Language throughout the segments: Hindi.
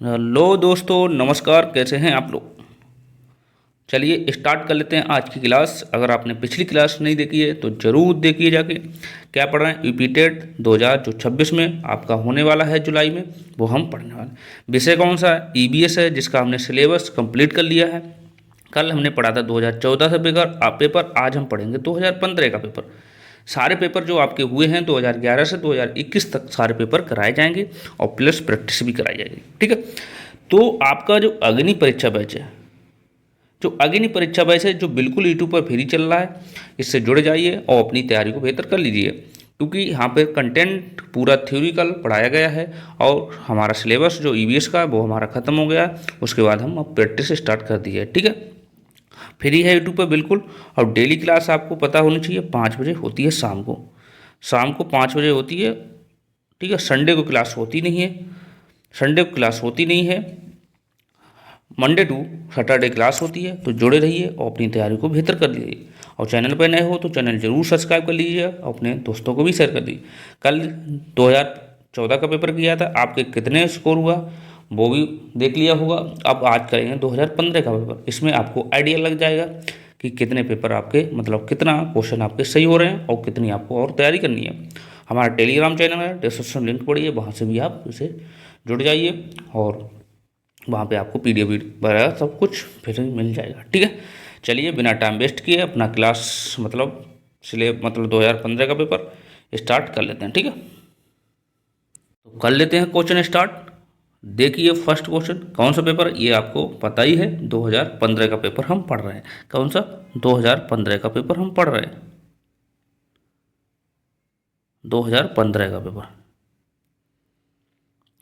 हेलो दोस्तों, नमस्कार। कैसे हैं आप लोग? चलिए स्टार्ट कर लेते हैं आज की क्लास। अगर आपने पिछली क्लास नहीं देखी है तो ज़रूर देखिए जाके। क्या पढ़ रहे हैं? यूपी टेट 2026 में आपका होने वाला है जुलाई में, वो हम पढ़ने वाले हैं। विषय कौन सा है? ईबीएस है, जिसका हमने सिलेबस कंप्लीट कर लिया है। कल हमने पढ़ा था 2014 से पेपर। आज हम पढ़ेंगे 2015 का पेपर। सारे पेपर जो आपके हुए हैं 2011 से 2021 तक सारे पेपर कराए जाएंगे और प्लस प्रैक्टिस भी कराई जाएगी। ठीक है। तो आपका जो अग्नि परीक्षा बैच है, जो बिल्कुल यूट्यूब पर फ्री चल रहा है, इससे जुड़ जाइए और अपनी तैयारी को बेहतर कर लीजिए। क्योंकि यहाँ पे कंटेंट पूरा थ्योरिकल पढ़ाया गया है और हमारा सिलेबस जो ईवीएस का है वो हमारा ख़त्म हो गया। उसके बाद हम अब प्रैक्टिस स्टार्ट कर दी है। ठीक है। फ्री है यूट्यूब पर बिल्कुल। और डेली क्लास आपको पता होनी चाहिए 5 बजे होती है शाम को 5 बजे होती है। ठीक है। संडे को क्लास होती नहीं है। मंडे टू सैटरडे क्लास होती है। तो जुड़े रहिए और अपनी तैयारी को बेहतर कर लीजिए। और चैनल पर नए हो तो चैनल जरूर सब्सक्राइब कर लीजिए और अपने दोस्तों को भी शेयर कर दीजिए। कल 2014 का पेपर किया था, आपके कितने स्कोर हुआ वो भी देख लिया होगा। अब आज करेंगे 2015 का पेपर। इसमें आपको आइडिया लग जाएगा कि कितने पेपर आपके, मतलब कितना क्वेश्चन आपके सही हो रहे हैं और कितनी आपको और तैयारी करनी है। हमारा टेलीग्राम चैनल है, डिस्क्रिप्शन लिंक पड़ी है, वहाँ से भी आप उसे जुड़ जाइए और वहाँ पे आपको पीडीएफ वगैरह सब कुछ फिर मिल जाएगा। ठीक है। चलिए बिना टाइम वेस्ट किए अपना क्लास मतलब 2015 का पेपर स्टार्ट कर लेते हैं। ठीक है। तो कर लेते हैं क्वेश्चन स्टार्ट। देखिए फर्स्ट क्वेश्चन, कौन सा पेपर? ये आपको पता ही है, 2015 का पेपर हम पढ़ रहे हैं। कौन सा? 2015 का पेपर हम पढ़ रहे हैं। 2015 का पेपर,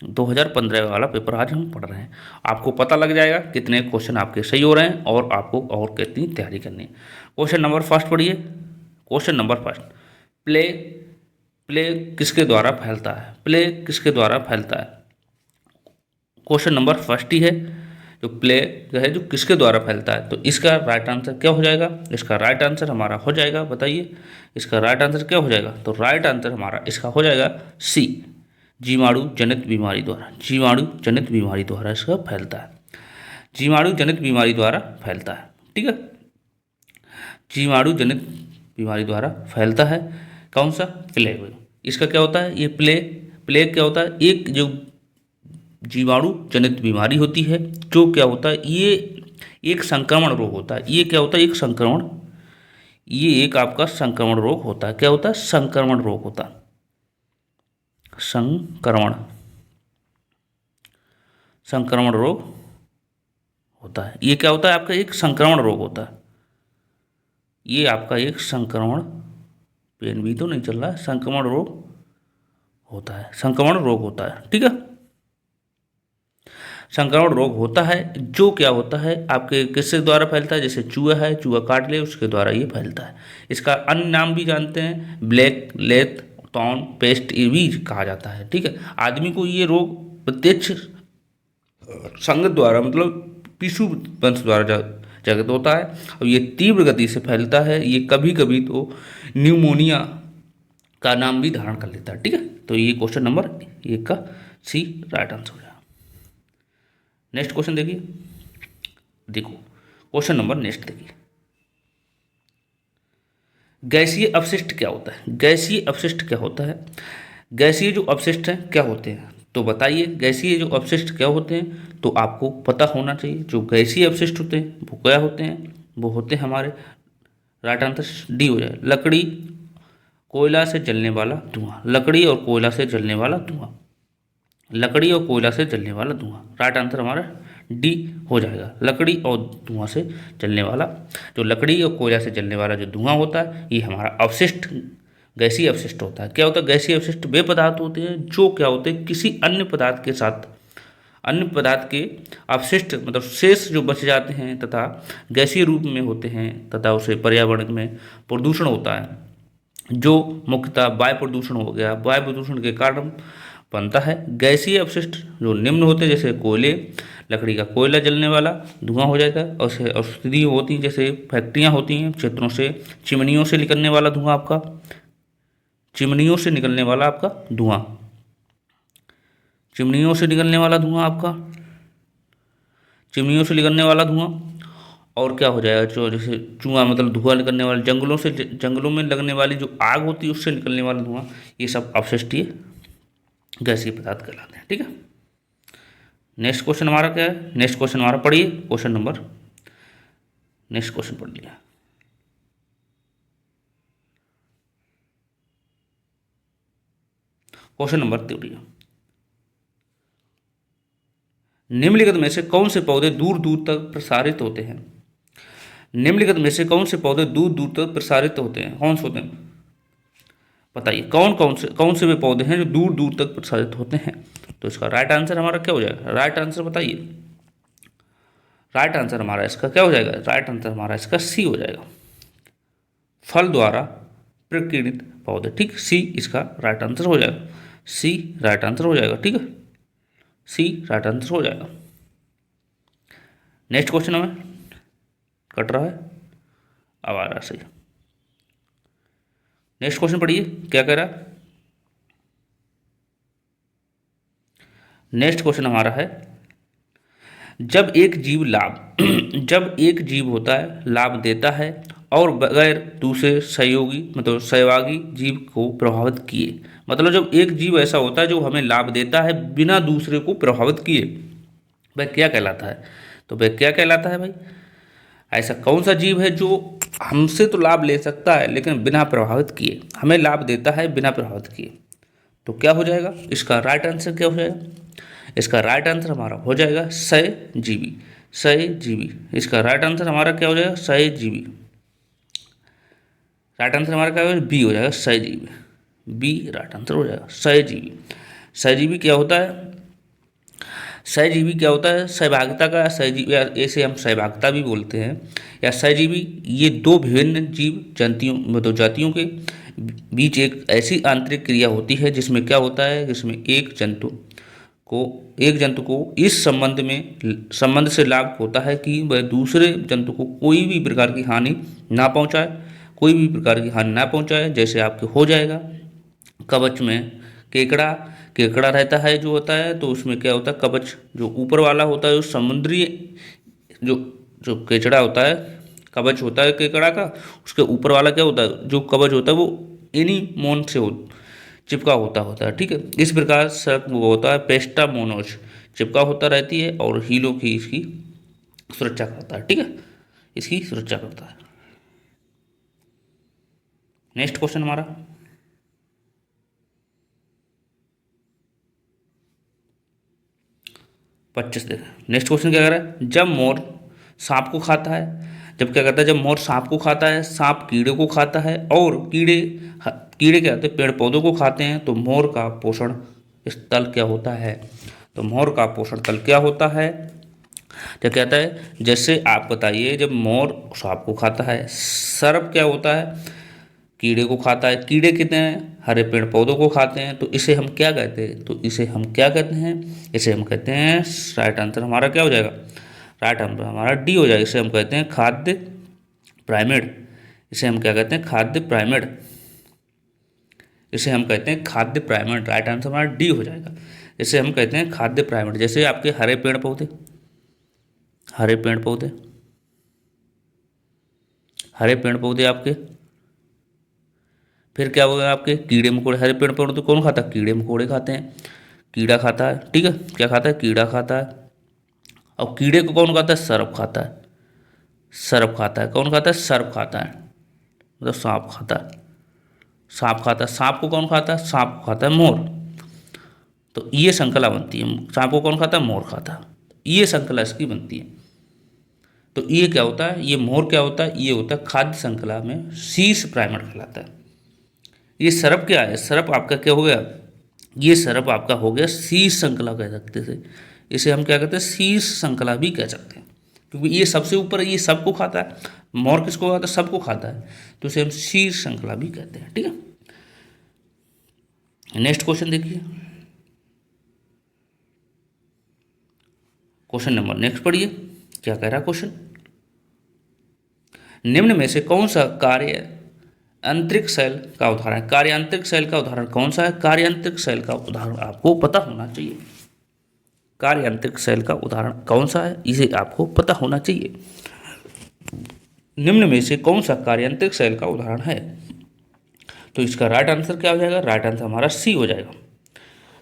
2015 वाला पेपर आज हम पढ़ रहे हैं। आपको पता लग जाएगा कितने क्वेश्चन आपके सही हो रहे हैं और आपको और कितनी तैयारी करनी है। क्वेश्चन नंबर फर्स्ट पढ़िए। Question number first, play play किसके द्वारा फैलता है? प्ले किसके द्वारा फैलता है? क्वेश्चन नंबर फर्स्ट ही है, जो प्ले है जो किसके द्वारा फैलता है। तो इसका राइट आंसर क्या हो जाएगा? इसका राइट आंसर हमारा हो जाएगा, बताइए इसका राइट आंसर क्या हो जाएगा? तो राइट आंसर हमारा इसका हो जाएगा सी, जीवाणु जनित बीमारी द्वारा। जीवाणु जनित बीमारी द्वारा इसका फैलता है। जीवाणु जनित बीमारी द्वारा फैलता है। ठीक है। जीवाणु जनित बीमारी द्वारा फैलता है। कौन सा? प्लेग। इसका क्या होता है? ये प्लेग क्या होता है? एक जो जीवाणु जनित बीमारी होती है, जो क्या होता है, ये एक संक्रमण रोग होता है। ये क्या होता है? ये एक आपका संक्रमण रोग होता है। क्या होता है? संक्रमण रोग होता है। संक्रमण रोग होता है। ये क्या होता है? आपका एक संक्रमण रोग होता है। ये आपका एक संक्रमण, पेन भी तो नहीं चल रहा है, संक्रमण रोग होता है। संक्रमण रोग होता है। ठीक है। संक्रमण रोग होता है, जो क्या होता है आपके किसके द्वारा फैलता है? जैसे चूहा है, चूहा काट ले उसके द्वारा ये फैलता है। इसका अन्य नाम भी जानते हैं, ब्लैक लेथ टॉन पेस्ट, ये भी कहा जाता है। ठीक है। आदमी को ये रोग प्रत्यक्ष संगत द्वारा, मतलब पिशु वंश द्वारा जगत होता है और ये तीव्र गति से फैलता है। ये कभी कभी तो न्यूमोनिया का नाम भी धारण कर लेता है। ठीक है। तो ये क्वेश्चन नंबर 1 का सी राइट आंसर हो जाएगा। नेक्स्ट क्वेश्चन देखिए। देखो क्वेश्चन नंबर नेक्स्ट देखिए, गैसीय अपशिष्ट क्या होता है? गैसीय अपशिष्ट क्या होता है? गैसीय जो अपशिष्ट हैं क्या होते हैं? तो बताइए गैसीय जो अपशिष्ट क्या होते हैं, तो आपको पता होना चाहिए। जो गैसीय अपशिष्ट होते हैं वो क्या होते हैं? वो होते हैं हमारे, राइट आंसर डी हो जाए, लकड़ी, कोयला से जलने वाला धुआं। लकड़ी और कोयला से जलने वाला धुआं। लकड़ी और कोयला से जलने वाला धुआं, राइट आंसर हमारा डी हो जाएगा। लकड़ी और धुआं से जलने वाला, जो लकड़ी और कोयला से जलने वाला जो धुआं होता है, ये हमारा अवशिष्ट, गैसीय अवशिष्ट होता है। क्या होता है? गैसीय अवशिष्ट वे पदार्थ होते हैं जो क्या होते हैं, किसी अन्य पदार्थ के साथ, अन्य पदार्थ के अवशिष्ट मतलब शेष जो बच जाते हैं तथा गैसीय रूप में होते हैं, तथा उसे पर्यावरण में प्रदूषण होता है, जो मुख्यतः वायु प्रदूषण हो गया। वायु प्रदूषण के कारण बनता है। गैसीय अपशिष्ट जो निम्न होते हैं, जैसे कोयले, लकड़ी का कोयला जलने वाला धुआं हो जाता है। और औषधि होती हैं, जैसे फैक्ट्रियाँ होती हैं, क्षेत्रों से चिमनियों से निकलने वाला धुआं, आपका चिमनियों से निकलने वाला आपका धुआं, चिमनियों से निकलने वाला धुआं आपका चिमनियों से निकलने वाला धुआं, और क्या हो जाएगा जो जैसे धुआं मतलब धुआं निकलने वाले जंगलों में लगने वाली जो आग होती है उससे निकलने वाला धुआं, ये सब अपशिष्टीय गैसीय पदार्थ कहलाते हैं। ठीक है, नेक्स्ट क्वेश्चन हमारा क्या है, नेक्स्ट क्वेश्चन हमारा पढ़िए, क्वेश्चन नंबर, नेक्स्ट क्वेश्चन पढ़ लिया। क्वेश्चन नंबर 3, निम्नलिखित में से कौन से पौधे दूर दूर तक प्रसारित होते हैं? निम्नलिखित में से कौन से पौधे दूर दूर तक प्रसारित होते हैं? कौन से होते हैं बताइए, कौन से वे पौधे हैं जो दूर दूर तक प्रसारित होते हैं? तो इसका राइट आंसर हमारा क्या हो जाएगा? राइट आंसर बताइए, राइट आंसर हमारा इसका क्या हो जाएगा? राइट आंसर हमारा इसका सी हो जाएगा, फल द्वारा प्रकीर्णित पौधे। ठीक, सी इसका राइट आंसर हो जाएगा, सी राइट आंसर हो जाएगा। ठीक है, सी राइट आंसर हो जाएगा। नेक्स्ट क्वेश्चन हमें कट रहा है, अब आ रहा है सही। नेक्स्ट क्वेश्चन पढ़िए, क्या कह रहा है? नेक्स्ट क्वेश्चन हमारा है, जब एक जीव जब एक जीव होता है लाभ देता है और बगैर दूसरे सहयोगी जीव को प्रभावित किए, मतलब जब एक जीव ऐसा होता है जो हमें लाभ देता है बिना दूसरे को प्रभावित किए, वह क्या कहलाता है? तो वह क्या कहलाता है भाई? ऐसा कौन सा जीव है जो हमसे तो लाभ ले सकता है लेकिन बिना प्रभावित किए, हमें लाभ देता है बिना प्रभावित किए? तो क्या हो जाएगा इसका राइट आंसर? क्या हो जाएगा इसका? राइट आंसर हमारा हो जाएगा सहजीवी, सहजीवी। इसका राइट आंसर हमारा क्या हो जाएगा? सहजीवी। राइट आंसर हमारा क्या हो जाएगा? बी हो जाएगा, सहजीवी। बी राइट आंसर हो जाएगा, सहजीवी। सहजीवी क्या होता है? सहजीवी क्या होता है? सहभागिता का सहजीवी, या ऐसे हम सहभागिता भी बोलते हैं, या सहजीवी, ये दो विभिन्न जीव जंतुओं मतलब जातियों के बीच एक ऐसी आंतरिक क्रिया होती है जिसमें क्या होता है, जिसमें एक जंतु को इस संबंध से लाभ होता है कि वह दूसरे जंतु को कोई भी प्रकार की हानि ना पहुंचाए, जैसे आपके हो जाएगा कवच में केकड़ा रहता है जो होता है, तो उसमें क्या होता है, कवच जो ऊपर वाला होता है, जो समुद्री जो केचड़ा होता है, कवच होता है केकड़ा का, उसके ऊपर वाला क्या होता है, जो कवच होता है वो एनीमोन से चिपका होता है। ठीक है, इस प्रकार सर्प वो होता है पेस्टामोनोज, चिपका होता रहती है और हीलो की इसकी सुरक्षा करता है। ठीक है, इसकी सुरक्षा करता है। नेक्स्ट क्वेश्चन हमारा, पच्चीस देखें। नेक्स्ट क्वेश्चन क्या कर रहा है, जब मोर सांप को खाता है, जब मोर सांप को खाता है, सांप कीड़े को खाता है और कीड़े क्या होते हैं, पेड़ पौधों को खाते हैं, तो मोर का पोषण स्थल क्या होता है? तो मोर का पोषण स्थल क्या होता है? क्या कहता है, जैसे आप बताइए, जब मोर सांप को खाता है, सर्प क्या होता है, कीड़े को खाता है, कीड़े कितने हैं, हरे पेड़ पौधों को खाते हैं, तो इसे हम क्या कहते हैं? तो इसे हम क्या कहते हैं? इसे हम कहते हैं, राइट आंसर हमारा क्या हो जाएगा? राइट आंसर हमारा डी हो जाएगा। इसे हम कहते हैं खाद्य पिरामिड। इसे हम क्या कहते हैं? खाद्य पिरामिड। इसे हम कहते हैं खाद्य पिरामिड। राइट आंसर हमारा डी हो जाएगा। इसे हम कहते हैं खाद्य पिरामिड। जैसे आपके हरे पेड़ पौधे, हरे पेड़ पौधे आपके, फिर क्या होगा आपके कीड़े मकोड़े। हरे पेड़ पौधे तो कौन खाता है? कीड़े मकोड़े खाते हैं, कीड़ा खाता है। ठीक है, क्या खाता है? कीड़ा खाता है। और कीड़े को कौन खाता है? सर्प खाता है, सर्प खाता है। कौन खाता है? सर्प खाता है, मतलब सांप खाता है, सांप खाता है। सांप को कौन खाता है? सांप को खाता है मोर। तो ये श्रृंखला बनती है, सांप को कौन खाता है? मोर खाता है। ये श्रृंखला इसकी बनती है। तो ये क्या होता है, ये मोर क्या होता है, ये होता है खाद्य श्रृंखला में शीर्ष प्राइमर कहलाता है। ये सर्प क्या है? सर्प आपका क्या हो गया? ये सर्प आपका हो गया शीर्ष श्रृंखला कह सकते थे। इसे हम क्या कहते हैं? शीर्ष श्रृंखला भी कह सकते हैं, क्योंकि ये सबसे ऊपर है, ये सबको खाता है। मोर किसको खाता है? सबको खाता है, तो इसे हम शीर्ष श्रृंखला भी कहते हैं। ठीक है, नेक्स्ट क्वेश्चन देखिए, क्वेश्चन नंबर नेक्स्ट पढ़िए, क्या कह रहा है क्वेश्चन, निम्न में से कौन सा कार्य अंतरिक्ष सेल का उदाहरण है? कार्यांतरिक सेल का उदाहरण कौन सा है? कार्यांतरिक सेल का उदाहरण आपको पता होना चाहिए। कार्यांतरिक सेल का उदाहरण कौन सा है, इसे आपको पता होना चाहिए। निम्न में से कौन सा कार्यांतरिक सेल का उदाहरण है? तो इसका राइट आंसर क्या हो जाएगा? राइट आंसर हमारा सी हो जाएगा।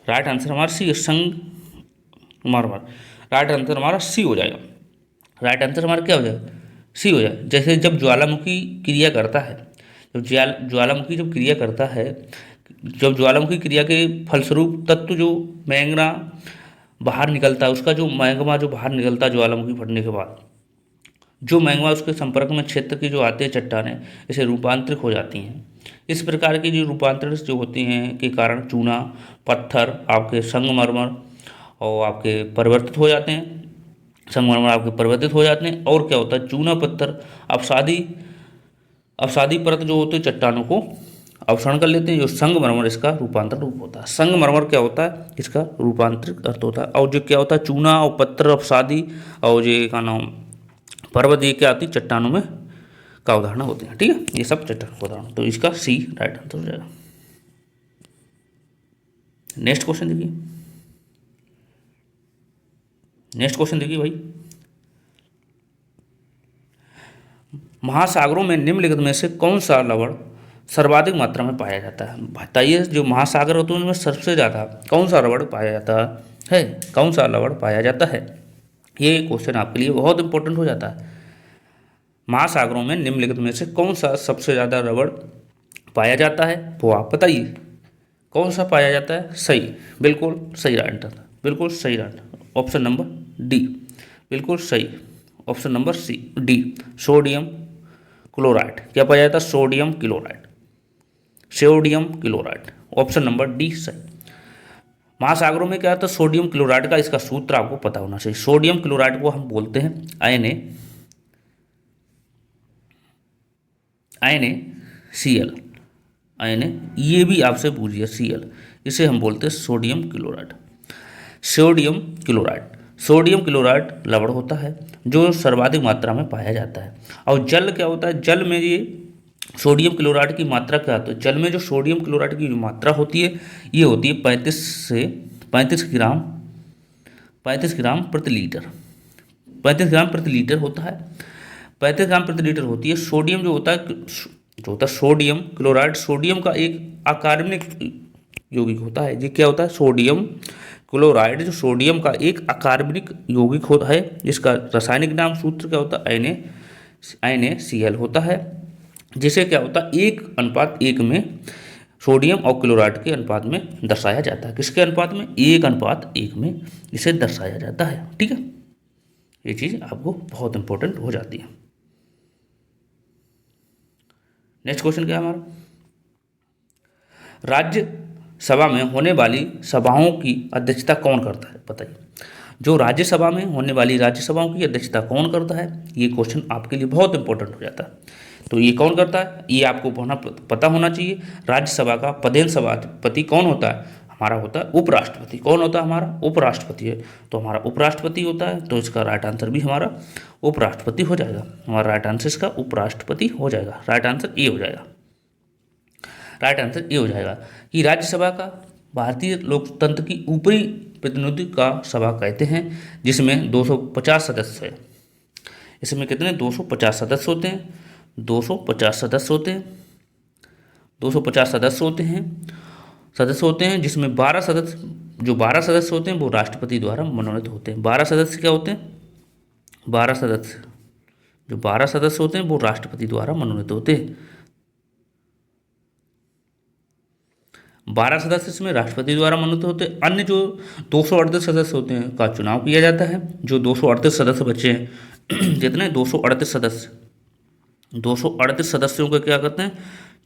राइट आंसर हमारा सी है, संगमरमर। राइट आंसर हमारा सी हो जाएगा। राइट आंसर हमारा क्या हो जाएगा? सी हो जाएगा। जैसे जब ज्वालामुखी क्रिया करता है, ज्वालामुखी जब क्रिया करता है, जब ज्वालामुखी क्रिया के फलस्वरूप तत्व जो मैग्मा बाहर निकलता है, उसका जो मैग्मा जो बाहर निकलता है ज्वालामुखी फटने के बाद, जो मैग्मा उसके संपर्क में क्षेत्र की जो आते हैं चट्टानें, इसे रूपांतरित हो जाती हैं। इस प्रकार की जो रूपांतरण जो होती हैं के कारण चूना पत्थर आपके संगमरमर और आपके परिवर्तित हो जाते हैं। संगमरमर आपके परिवर्तित हो जाते हैं और क्या होता है, चूना पत्थर अवसादी परत जो होते हैं चट्टानों को अवशरण कर लेते हैं, जो संगमरमर इसका रूपांतर रूप होता है। संगमरमर क्या होता है, इसका रूपांतरित अर्थ होता है। और जो क्या होता है, चूना और पत्थर अवसादी और ये का नाम पर्वत, ये क्या आती है चट्टानों में का उदाहरण होते हैं। ठीक है, ये सब चट्टान का उदाहरण, तो इसका सी राइट आंसर हो जाएगा। नेक्स्ट क्वेश्चन देखिए, नेक्स्ट क्वेश्चन देखिए भाई, महासागरों में निम्नलिखित में से कौन सा लवण सर्वाधिक मात्रा में पाया जाता है? बताइए, जो महासागर होते हैं उनमें सबसे ज़्यादा कौन सा लवण पाया जाता है? कौन सा लवण पाया जाता है? ये क्वेश्चन आपके लिए बहुत इंपॉर्टेंट हो जाता है। महासागरों में निम्नलिखित में से कौन सा सबसे ज़्यादा लवण पाया जाता है, वो आप बताइए। कौन सा पाया जाता है? सही, बिल्कुल सही आंसर, बिल्कुल सही आंसर ऑप्शन नंबर डी, बिल्कुल सही option number C D, sodium chloride. क्या पाया जाता है? Sodium chloride, sodium chloride, option number D सही। महासागरों में क्या होता है? सोडियम क्लोराइड का इसका सूत्र आपको पता होना चाहिए। सोडियम क्लोराइड को हम बोलते हैं NaCl, ये भी आपसे पूछिए Cl, इसे हम बोलते हैं सोडियम क्लोराइड। सोडियम क्लोराइड लवण होता है जो सर्वाधिक मात्रा में पाया जाता है। और जल क्या होता है? जल में ये सोडियम क्लोराइड की मात्रा क्या होती है? जल में जो सोडियम क्लोराइड की जो मात्रा होती है, ये होती है 35 ग्राम प्रति लीटर। 35 ग्राम प्रति लीटर होता है, 35 ग्राम प्रति लीटर होती है। सोडियम जो होता है सोडियम क्लोराइड, सोडियम का एक अकार्बनिक यौगिक होता है। ये क्या होता है? सोडियम क्लोराइड जो सोडियम का एक अकार्बनिक यौगिक होता है, जिसका रासायनिक नाम सूत्र क्या होता है? NaCl होता है, जिसे क्या होता है 1:1 में सोडियम और क्लोराइड के अनुपात में दर्शाया जाता है। किसके अनुपात में? 1:1 में इसे दर्शाया जाता है। ठीक है, ये चीज़ आपको बहुत इंपॉर्टेंट हो जाती है। नेक्स्ट क्वेश्चन क्या है हमारा? राज्यसभा में होने वाली सभाओं की अध्यक्षता कौन करता है? बताइए, जो राज्यसभा में होने वाली राज्यसभाओं की अध्यक्षता कौन करता है? ये क्वेश्चन आपके लिए बहुत इंपॉर्टेंट हो जाता है। तो ये कौन करता है, ये आपको पता होना चाहिए। राज्यसभा का प्रधान सभापति कौन होता है? हमारा होता है उपराष्ट्रपति। कौन होता है? हमारा उपराष्ट्रपति है। तो हमारा उपराष्ट्रपति होता है, तो इसका राइट आंसर भी हमारा उपराष्ट्रपति हो जाएगा। हमारा राइट आंसर इसका उपराष्ट्रपति हो जाएगा। राइट आंसर ए हो जाएगा। राइट आंसर ए हो जाएगा कि राज्यसभा का भारतीय लोकतंत्र की ऊपरी प्रतिनिधि का सभा कहते हैं, जिसमें 250 सदस्य है। इसमें कितने? 250 सदस्य होते हैं। 250 सदस्य होते हैं। 250 सदस्य होते हैं, जिसमें 12 सदस्य होते हैं वो राष्ट्रपति द्वारा मनोनीत होते हैं। 12 सदस्य क्या होते हैं? 12 सदस्य होते हैं वो राष्ट्रपति द्वारा मनोनीत होते हैं। 12 सदस्य इसमें राष्ट्रपति द्वारा मनोनीत होते हैं। अन्य जो 238 सदस्य होते हैं का चुनाव किया जाता है। जो 238 सदस्य बचे हैं, जितने 238 सदस्यों का क्या करते हैं?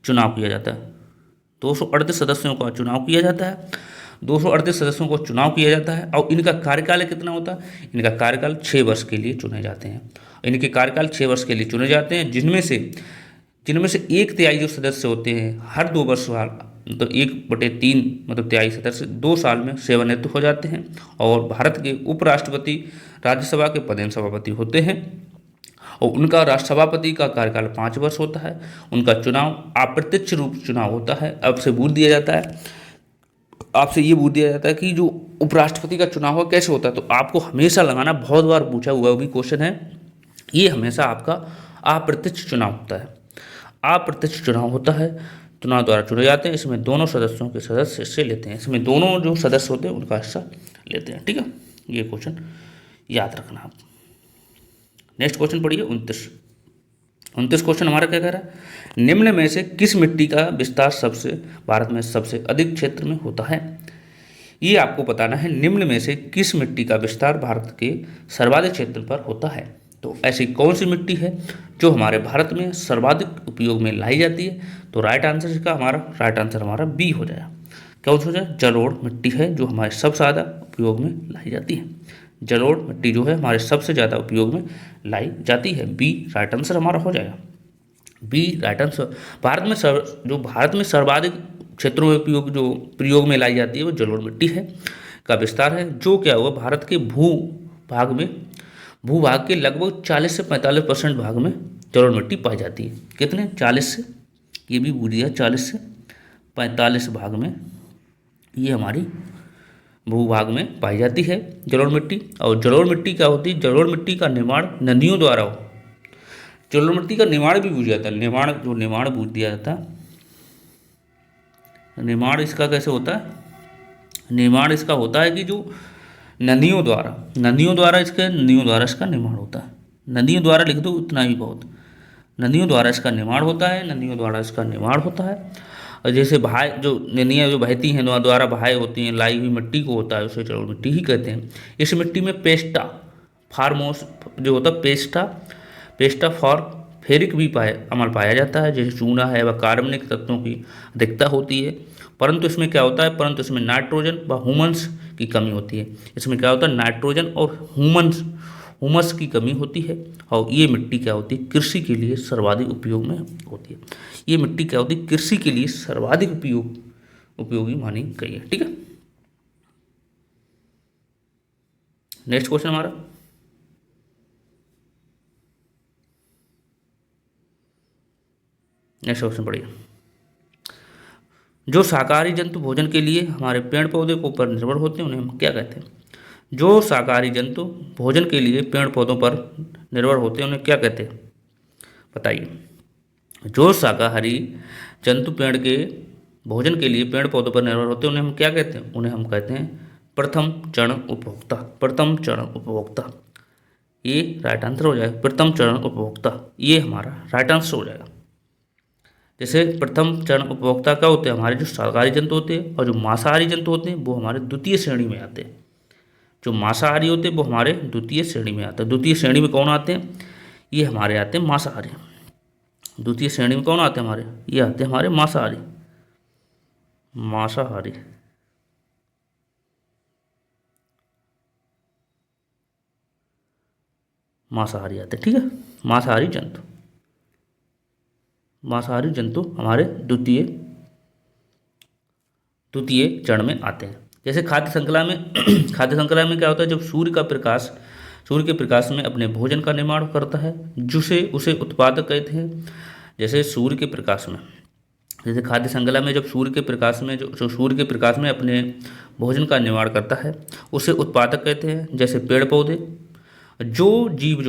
चुनाव किया जाता है। 238 सदस्यों का चुनाव किया जाता है। 238 सदस्यों को चुनाव किया जाता है। और इनका कार्यकाल कितना होता है? इनका कार्यकाल 6 वर्ष के लिए चुने जाते हैं। इनके कार्यकाल 6 वर्ष के लिए चुने जाते हैं, जिनमें से 1/3 जो सदस्य होते हैं हर 2 वर्ष तो 1/3 मतलब 23 सदस्य 2 साल में सेवानिवृत्त हो जाते हैं। और भारत के उपराष्ट्रपति राज्यसभा के प्रधान सभापति होते हैं, और उनका राष्ट्रसभापति का कार्यकाल 5 वर्ष होता है। उनका चुनाव अप्रत्यक्ष रूप चुनाव होता है, अब से वोट दिया जाता है। आपसे ये पूछ दिया जाता है कि जो उपराष्ट्रपति का चुनाव है कैसे होता है, तो आपको हमेशा लगाना, बहुत बार पूछा हुआ भी क्वेश्चन है, ये हमेशा आपका अप्रत्यक्ष चुनाव होता है। अप्रत्यक्ष चुनाव होता है, चुनाव द्वारा चुने जाते हैं, इसमें दोनों सदस्यों के सदस्य हिस्से लेते हैं, इसमें दोनों जो सदस्य होते हैं उनका हिस्सा लेते हैं। ठीक है, ये क्वेश्चन याद रखना आप। नेक्स्ट क्वेश्चन पढ़िए 29 क्वेश्चन हमारा क्या कह रहा है, निम्न में से किस मिट्टी का विस्तार भारत में सबसे अधिक क्षेत्र में होता है। ये आपको बताना है, निम्न में से किस मिट्टी का विस्तार भारत के सर्वाधिक क्षेत्र पर होता है। तो ऐसी कौन सी मिट्टी है जो हमारे भारत में सर्वाधिक उपयोग में लाई जाती है, तो राइट आंसर हमारा बी हो जाएगा। क्या हो जाए, जलोढ़ मिट्टी है जो हमारे सबसे ज़्यादा उपयोग में लाई जाती है। जलोढ़ मिट्टी जो है हमारे सबसे ज़्यादा उपयोग में लाई जाती है, बी राइट आंसर हमारा हो जाएगा। B right answer. भारत में सर्वाधिक क्षेत्रों में प्रयोग में लाई जाती है वो जलोढ़ मिट्टी है का विस्तार है, जो क्या हुआ भारत के भूभाग के लगभग 40 से 45% भाग में जलोढ़ मिट्टी पाई जाती है। कितने, 40 से, ये भी पूछ दिया, 40 से 45 भाग में ये हमारी भूभाग में पाई जाती है जलोढ़ मिट्टी। और जलोढ़ मिट्टी क्या होती है, जलोढ़ मिट्टी का निर्माण नदियों द्वारा हो। जलोढ़ मिट्टी का निर्माण भी पूछ जाता है, निर्माण पूछ दिया जाता है, निर्माण इसका कैसे होता है, निर्माण इसका होता है कि जो नदियों द्वारा इसका निर्माण होता है। नदियों द्वारा लिख दो, इतना ही बहुत, नदियों द्वारा इसका निर्माण होता है। और जैसे नदियाँ जो बहती हैं द्वारा बहाए होती हैं, लाई हुई मिट्टी को होता है, उसे जलोढ़ मिट्टी ही कहते हैं। इस मिट्टी में पेस्टा फार्मोस जो होता है, पेस्टा फॉस्फेरिक भी अमल पाया जाता है, जैसे चूना है वह कार्बनिक तत्वों की अधिकता होती है। परंतु इसमें क्या होता है, इसमें नाइट्रोजन व ह्यूमस की कमी होती है। इसमें क्या होता है, नाइट्रोजन और ह्यूमस की कमी होती है। और ये मिट्टी क्या होती है, कृषि के लिए सर्वाधिक उपयोग में होती है। ये मिट्टी क्या होती है, कृषि के लिए सर्वाधिक उपयोगी मानी गई है। ठीक है, नेक्स्ट क्वेश्चन हमारा, नेक्स्ट क्वेश्चन पढ़िए। जो शाकाहारी जंतु भोजन के लिए हमारे पेड़ पौधे के ऊपर निर्भर होते हैं उन्हें हम क्या कहते हैं। जो शाकाहारी जंतु भोजन के लिए पेड़ पौधों पर निर्भर होते हैं उन्हें क्या कहते हैं, बताइए। जो शाकाहारी जंतु भोजन के लिए पेड़ पौधों पर निर्भर होते हैं उन्हें हम क्या कहते हैं, उन्हें हम कहते हैं प्रथम चरण उपभोक्ता। ये राइट आंसर हो जाएगा, प्रथम चरण उपभोक्ता, ये हमारा राइट आंसर हो जाएगा। जैसे प्रथम चरण उपभोक्ता क्या होते हैं, हमारे जो शाकाहारी जंतु होते हैं, और जो मांसाहारी जंतु होते हैं वो हमारे द्वितीय श्रेणी में आते हैं। जो मांसाहारी होते हैं वो हमारे द्वितीय श्रेणी में आते हैं। द्वितीय श्रेणी में कौन आते हैं, ये हमारे आते हैं मांसाहारी। द्वितीय श्रेणी में कौन आते हैं हमारे, ये आते हैं हमारे मांसाहारी आते हैं। ठीक है, मांसाहारी जंतु हमारे द्वितीय चरण में आते हैं। जैसे खाद्य श्रृंखला में क्या होता है, जब सूर्य के प्रकाश में अपने भोजन का निर्माण करता है, उसे उत्पादक कहते हैं। जैसे सूर्य के प्रकाश में, जैसे खाद्य श्रृंखला में जब सूर्य के प्रकाश में अपने भोजन का निर्माण करता है उसे उत्पादक कहते हैं। जैसे पेड़ पौधे, जो जीव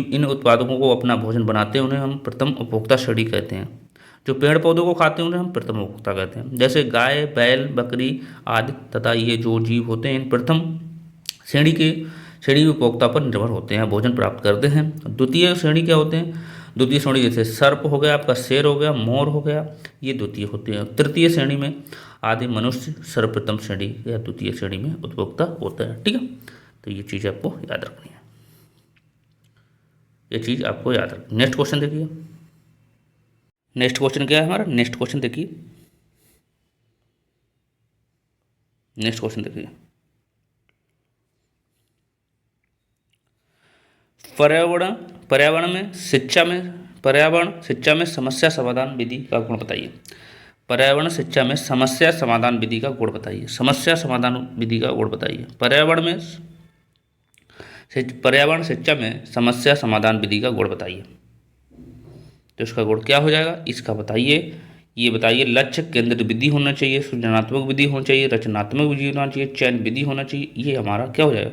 इन उत्पादकों को अपना भोजन बनाते हैं उन्हें हम प्रथम उपभोक्ता श्रेणी कहते हैं। जो पेड़ पौधों को खाते हैं उन्हें हम प्रथम उपभोक्ता कहते हैं। जैसे गाय, बैल, बकरी आदि तथा ये जो जीव होते हैं इन प्रथम श्रेणी उपभोक्ता पर निर्भर होते हैं, भोजन प्राप्त करते हैं। द्वितीय श्रेणी क्या होते हैं, द्वितीय श्रेणी जैसे सर्प हो गया, आपका शेर हो गया, मोर हो गया, ये द्वितीय होते हैं। तृतीय श्रेणी में आदि मनुष्य सर्वप्रथम श्रेणी या द्वितीय श्रेणी में उपभोक्ता होता है। ठीक है, तो ये चीज़ आपको याद रखनी है, नेक्स्ट क्वेश्चन देखिए। नेक्स्ट क्वेश्चन क्या है हमारा, नेक्स्ट क्वेश्चन देखिए। पर्यावरण शिक्षा में समस्या समाधान विधि का गुण बताइए। पर्यावरण शिक्षा में समस्या समाधान विधि का गुण बताइए। पर्यावरण शिक्षा में समस्या समाधान विधि का गुण बताइए। तो इसका गुण क्या हो जाएगा, इसका बताइए। ये बताइए, लक्ष्य केंद्रित विधि होना चाहिए, सृजनात्मक विधि होना चाहिए, रचनात्मक विधि होना चाहिए, चयन विधि होना चाहिए। ये हमारा क्या हो जाएगा,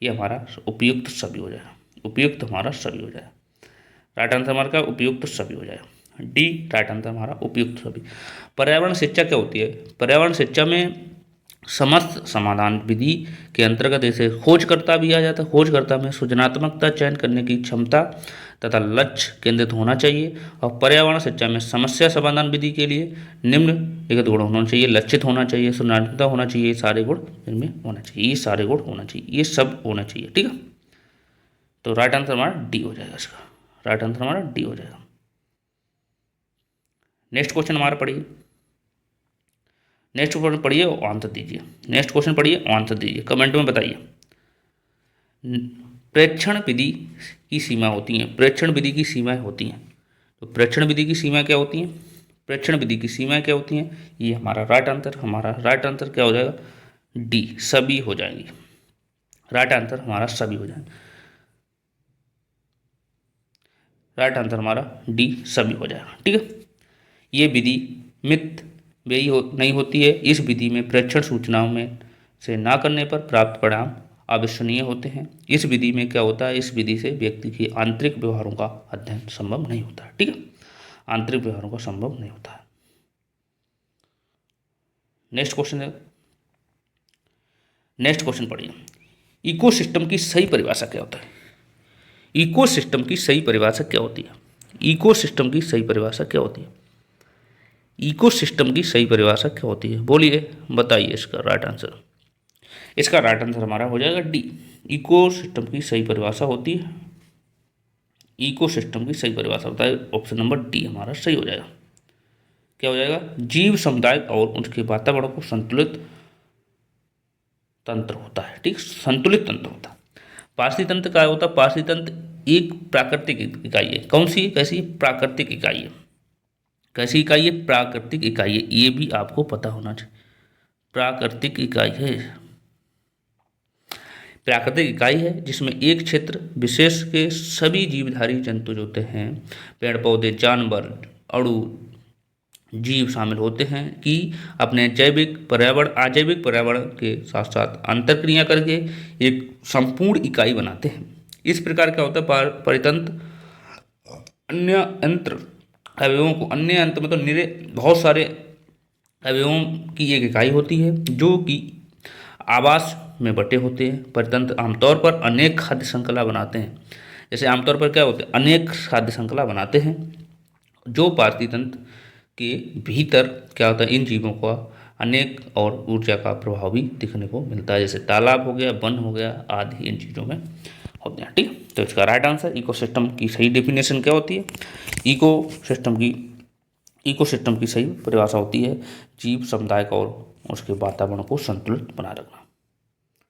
ये हमारा उपयुक्त सभी हो जाएगा, उपयुक्त हमारा सभी हो जाएगा। राइट आंसर हमारा क्या, उपयुक्त सभी हो जाएगा, डी राइट आंसर हमारा उपयुक्त सभी। पर्यावरण शिक्षा क्या होती है, पर्यावरण शिक्षा में समस्त समाधान विधि के अंतर्गत इसे खोजकर्ता भी आ जाता है। खोजकर्ता में सृजनात्मकता, चयन करने की क्षमता तथा लक्ष्य केंद्रित होना चाहिए। और पर्यावरण शिक्षा में समस्या समाधान विधि के लिए निम्नलिखित गुण होना चाहिए, लक्षित होना चाहिए, सृजनात्मकता होना चाहिए, ये सारे गुण इनमें होना चाहिए, ये सारे गुण होना चाहिए, ये सब होना चाहिए। ठीक है, तो राइट आंसर हमारा डी हो जाएगा इसका, राइट आंसर हमारा डी हो जाएगा। नेक्स्ट क्वेश्चन हमारा पढ़िए, नेक्स्ट क्वेश्चन पढ़िए और आंसर दीजिए। नेक्स्ट क्वेश्चन पढ़िए और आंसर दीजिए, कमेंट में बताइए। प्रेक्षण विधि की सीमा होती हैं, प्रेक्षण विधि की सीमाएं होती हैं। तो प्रेक्षण विधि की सीमा क्या होती हैं, प्रेक्षण विधि की सीमाएं क्या होती हैं, ये हमारा राइट आंसर, हमारा राइट आंसर क्या हो जाएगा, डी सभी हो जाएंगी। राइट आंसर हमारा सभी हो जाएंगे, राइट आंसर हमारा डी सभी हो जाएगा। ठीक है, ये विधि मित व्ययी नहीं होती है। इस विधि में प्रेक्षण सूचनाओं में से ना करने पर प्राप्त परिणाम अविश्वसनीय होते हैं। इस विधि में क्या होता है, इस विधि से व्यक्ति की आंतरिक व्यवहारों का अध्ययन संभव नहीं होता है। ठीक है, आंतरिक व्यवहारों का संभव नहीं होता है। नेक्स्ट क्वेश्चन है, नेक्स्ट क्वेश्चन पढ़िए। इकोसिस्टम की सही परिभाषा क्या होता है, इकोसिस्टम की सही परिभाषा क्या होती है, इकोसिस्टम की सही परिभाषा क्या होती है, इकोसिस्टम की सही परिभाषा क्या होती है, बोलिए बताइए इसका राइट आंसर। इसका राइट आंसर हमारा हो जाएगा डी, इकोसिस्टम की सही परिभाषा होती है, इकोसिस्टम की सही परिभाषा होता है, ऑप्शन नंबर डी हमारा सही हो जाएगा। क्या हो जाएगा, जीव समुदाय और उसके वातावरण को संतुलित तंत्र होता है। ठीक, संतुलित तंत्र होता है। पारसी तंत्र क्या होता है, पारसी तंत्र एक प्राकृतिक इकाई है। कौन सी, कैसी, प्राकृतिक इकाई है। कैसी इकाई है, प्राकृतिक इकाई है, ये भी आपको पता होना चाहिए, प्राकृतिक इकाई है, प्राकृतिक इकाई है जिसमें एक क्षेत्र विशेष के सभी जीवधारी जंतु जो होते हैं, पेड़ पौधे, जानवर, अणु, जीव शामिल होते हैं कि अपने जैविक पर्यावरण, अजैविक पर्यावरण के साथ साथ अंतरक्रिया करके एक संपूर्ण इकाई बनाते हैं। इस प्रकार क्या होता है, परितंत्र अन्य यंत्र अवयवों को, अन्य यंत्र में तो निरे बहुत सारे अवयवों की एक इकाई होती है जो कि आवास में बटे होते हैं। परितंत्र आमतौर पर अनेक खाद्य श्रृंखला बनाते हैं। जैसे आमतौर पर क्या होते हैं, अनेक खाद्य श्रृंखला बनाते हैं, जो पारसी तंत्र के भीतर क्या होता है, इन जीवों का अनेक और ऊर्जा का प्रभाव भी दिखने को मिलता है, जैसे तालाब हो गया, वन हो गया आदि इन चीज़ों में होते हैं। ठीक, तो इसका राइट आंसर, इकोसिस्टम की सही डेफिनेशन क्या होती है, इकोसिस्टम की सही परिभाषा होती है जीव समुदाय का और उसके वातावरण को संतुलित बनाए रखना।